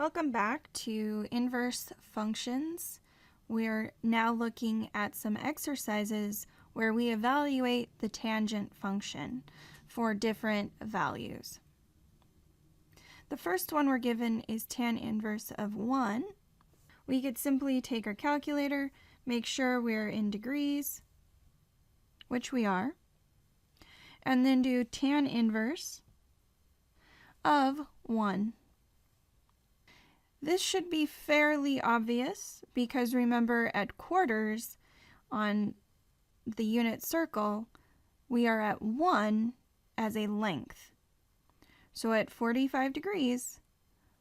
Welcome back to inverse functions. We're now looking at some exercises where we evaluate the tangent function for different values. The first one we're given is tan inverse of 1. We could simply take our calculator, make sure we're in degrees, which we are, and then do tan inverse of 1. This should be fairly obvious because remember at quarters on the unit circle, we are at 1 as a length. So at 45 degrees,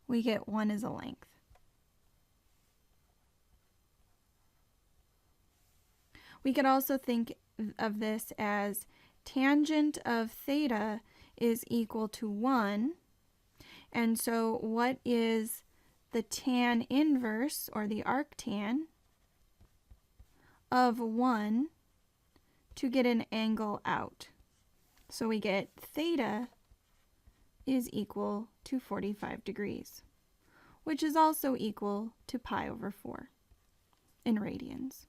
we get 1 as a length. We could also think of this as tangent of theta is equal to 1. And so what is the tan inverse, or the arctan, of 1 to get an angle out? So we get theta is equal to 45 degrees, which is also equal to pi over 4 in radians.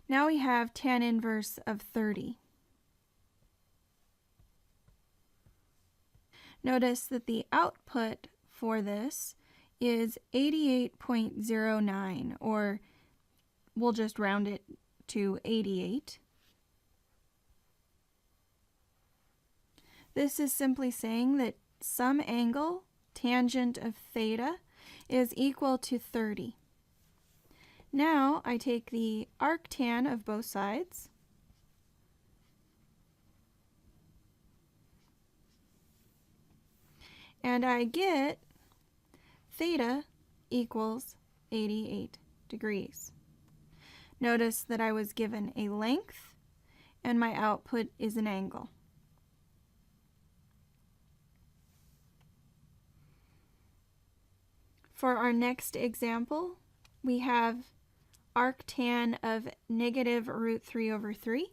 Now we have tan inverse of 30. Notice that the output for this is 88.09, or we'll just round it to 88. This is simply saying that some angle, tangent of theta, is equal to 30. Now I take the arctan of both sides, and I get theta equals 88 degrees. Notice that I was given a length and my output is an angle. For our next example, we have arctan of negative root 3 over 3.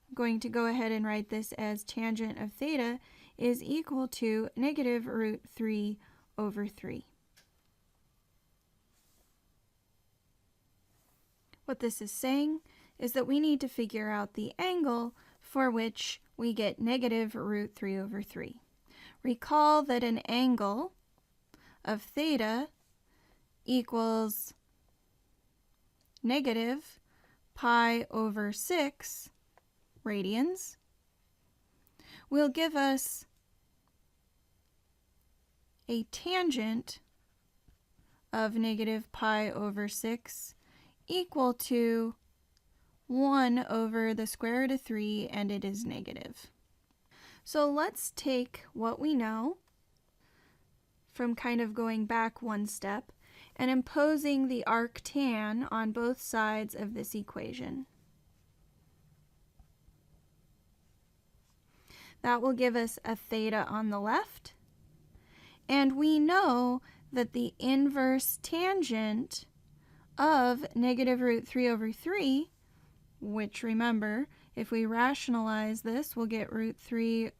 I'm going to go ahead and write this as tangent of theta is equal to negative root 3 over 3. What this is saying is that we need to figure out the angle for which we get negative root 3 over 3. Recall that an angle of theta equals negative pi over 6 radians will give us a tangent of negative pi over 6 equal to 1 over the square root of 3, and it is negative. So let's take what we know from kind of going back one step and imposing the arctan on both sides of this equation. That will give us a theta on the left, and we know that the inverse tangent of negative root 3 over 3, which remember, if we rationalize this, we'll get root 3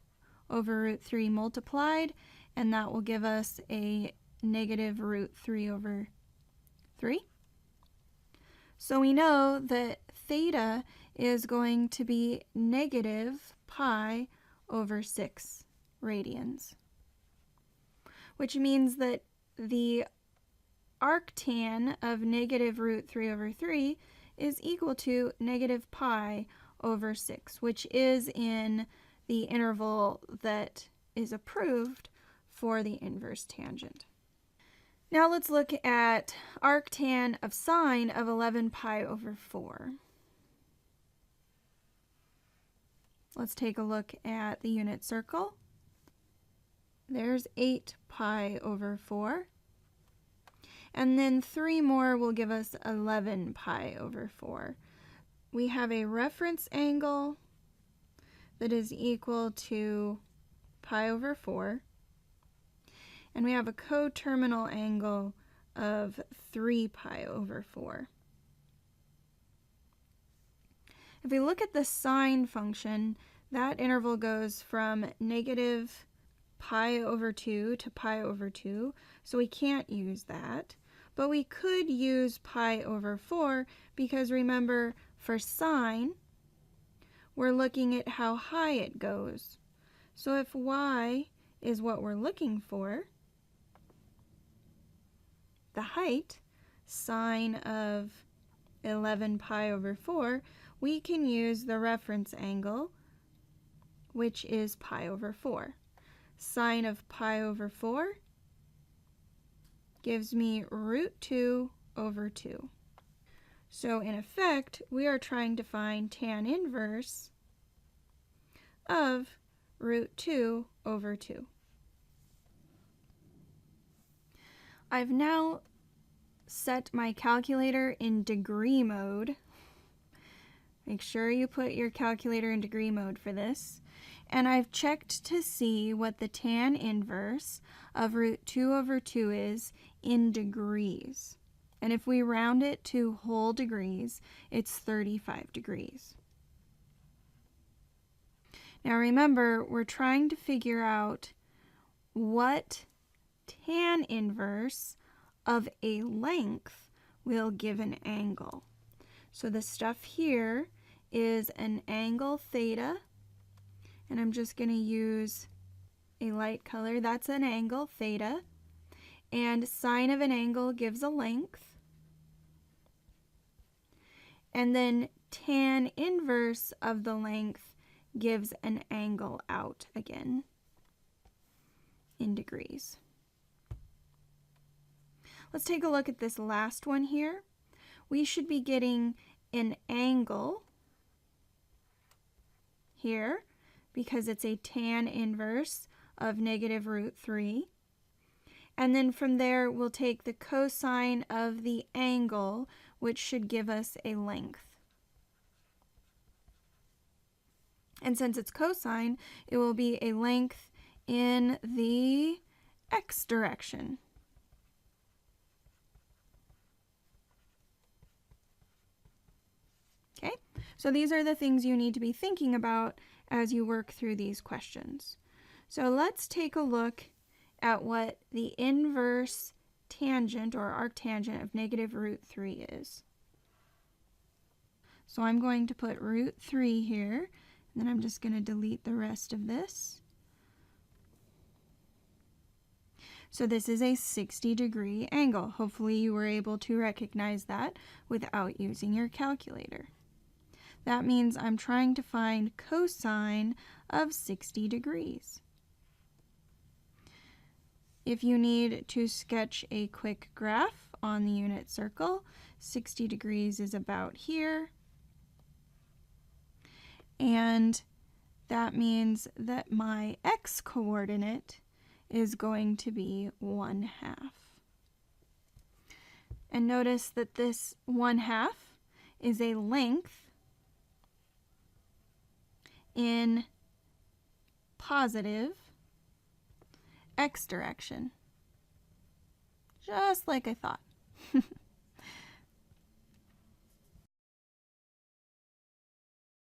over root 3 multiplied, and that will give us a negative root 3 over 3. So we know that theta is going to be negative pi over 6 radians, which means that the arctan of negative root 3 over 3 is equal to negative pi over 6, which is in the interval that is approved for the inverse tangent. Now let's look at arctan of sine of 11 pi over 4. Let's take a look at the unit circle. There's 8 pi over 4. And then 3 more will give us 11 pi over 4. We have a reference angle that is equal to pi over 4. And we have a coterminal angle of 3 pi over 4. If we look at the sine function, that interval goes from negative pi over 2 to pi over 2, so we can't use that. But we could use pi over 4 because remember, for sine, we're looking at how high it goes. So if y is what we're looking for, the height, sine of 11 pi over 4, we can use the reference angle, which is pi over 4. Sine of pi over 4 gives me root 2 over 2. So in effect, we are trying to find tan inverse of root 2 over 2. I've now set my calculator in degree mode. Make sure you put your calculator in degree mode for this. And I've checked to see what the tan inverse of root 2 over 2 is in degrees. And if we round it to whole degrees, it's 35 degrees. Now remember, we're trying to figure out what tan inverse of a length will give an angle. So the stuff here is an angle theta, and I'm just going to use a light color. That's an angle theta, and sine of an angle gives a length. And then tan inverse of the length gives an angle out again in degrees. Let's take a look at this last one here. We should be getting an angle here because it's a tan inverse of negative root 3. And then from there, we'll take the cosine of the angle, which should give us a length. And since it's cosine, it will be a length in the x direction. Okay, so these are the things you need to be thinking about as you work through these questions. So let's take a look at what the inverse tangent or arctangent of negative root 3 is. So I'm going to put root 3 here, and then I'm just going to delete the rest of this. So this is a 60-degree angle. Hopefully you were able to recognize that without using your calculator. That means I'm trying to find cosine of 60 degrees. If you need to sketch a quick graph on the unit circle, 60 degrees is about here. And that means that my x-coordinate is going to be 1/2. And notice that this 1/2 is a length in positive x direction, just like I thought.